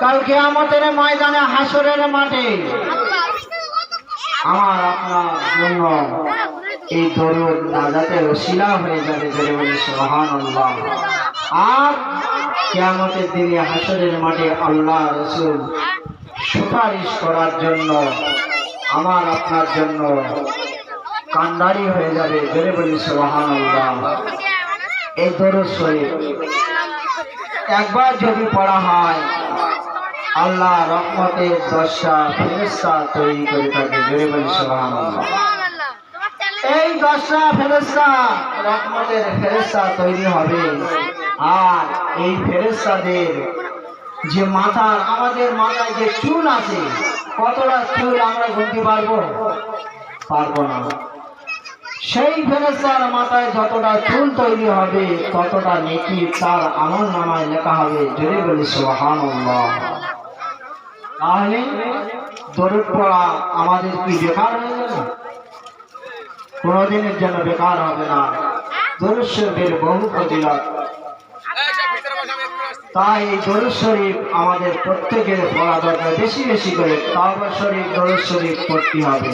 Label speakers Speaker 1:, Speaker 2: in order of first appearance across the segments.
Speaker 1: কাল কিয়ামতের ময়দানে হাসরের মাঠে আমার আপনার জন্য এই দরুদ নাজাতের ওসিলা হয়ে যাবে, জোরে বলি সুবহানাল্লাহ। আর কিয়ামতের দিনে হাসরের মাঠে আল্লাহ রাসূল সুপারিশ করার জন্য আমার আপনার জন্য কান্ডারি হয়ে যাবে, জোরে বলি সুবহানাল্লাহ। এই দরুদ শরীফ একবার যদি পড়া হয় আল্লাহ রহমতের 10টা ফেরেশতা তৈরি করে থাকে, জোরে বলি সুবহানাল্লাহ। এই 10টা ফেরেশতা রহমতের ফেরেশতা তৈরি হবে। আর এই ফেরেশতাদের যে মাথার, আমাদের মাথায় যে চুল আছে, কতটা চুল আমরা গুনতে পারবো না। সেই ফেরেশতার মাথায় যতটা চুল তৈরি হবে ততটা নেকি তার আমলনামায় লেখা হবে, জোরে বলি সুবহানাল্লাহ। তাহলে দরুদ পড়া আমাদের কি বেকার হয়ে যাবে? কোনদিনের জন্য বেকার হবে না। দরুদ শরীফের বহু ফজিলত, তাই এই দরুদ শরীফ আমাদের প্রত্যেকের পড়া দরকার। বেশি বেশি করে তাওবা শরীফ, দরুদ শরীফ পড়তে হবে।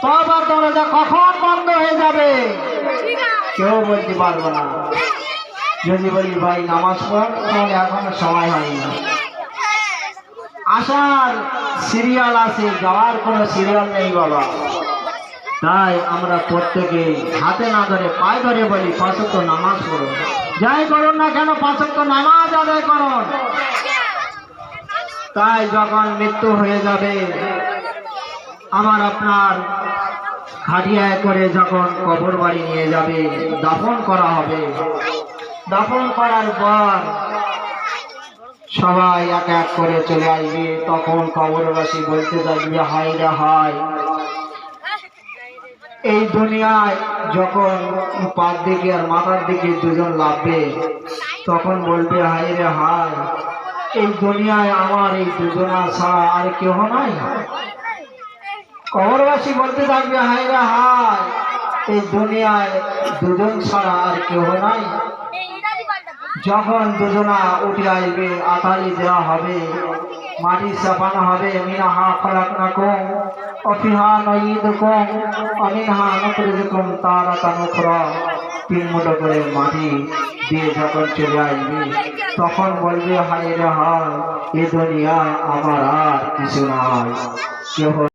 Speaker 1: তওবার দরজা কখন বন্ধ হয়ে যাবে কেউ বলতে পারবো না। যদি বলি ভাই নামাজ পড়, তাহলে এখনো সময় হয়নি। আসার সিরিয়াল আছে, যাওয়ার কোনো সিরিয়াল নেই বাবা। তাই আমরা প্রত্যেকে হাতে না ধরে পায়ে ধরে বলি 5 ওয়াক্ত নামাজ পড়ো। যাই করুন না কেন 5 ওয়াক্ত নামাজ আদায় করুন। তাই যখন মৃত্যু হয়ে যাবে আমার আপনার খাটিয়ায় করে যখন কবর বাড়ি নিয়ে যাবে, দাফন করা হবে। দাফন করার পর সবাই এক এক করে চলে আসবে। তখন কবরবাসী বলতে থাকবে, হায় রে হায়, এই দুনিয়ায় যখন পার দিকে আর মাথার দিকে দুজন লাভবে, তখন বলবে হায় রে হায়, এই দুনিয়ায় আমার এই দুজনা ছাড়া আর কেউ নাই। কবরবাসী বলতে থাকবে, হায় রে হায়, এই দুনিয়ায় দুজন ছাড়া আর কেউ নাই। যখন দুজনা উঠে আসবে, আতালি দেওয়া হবে, মাটি চাপানো হবে। মিনহা খলাকনাকুম ওয়া ফিহা নুঈদুকুম ওয়া মিনহা নুখরিজুকুম তারাতান উখরা। 3 মুঠো করে মাটি দিয়ে যখন চলে আসবে, তখন বলবে হায় রে হায়, এ দুনিয়া আমার আর কিছু নাই।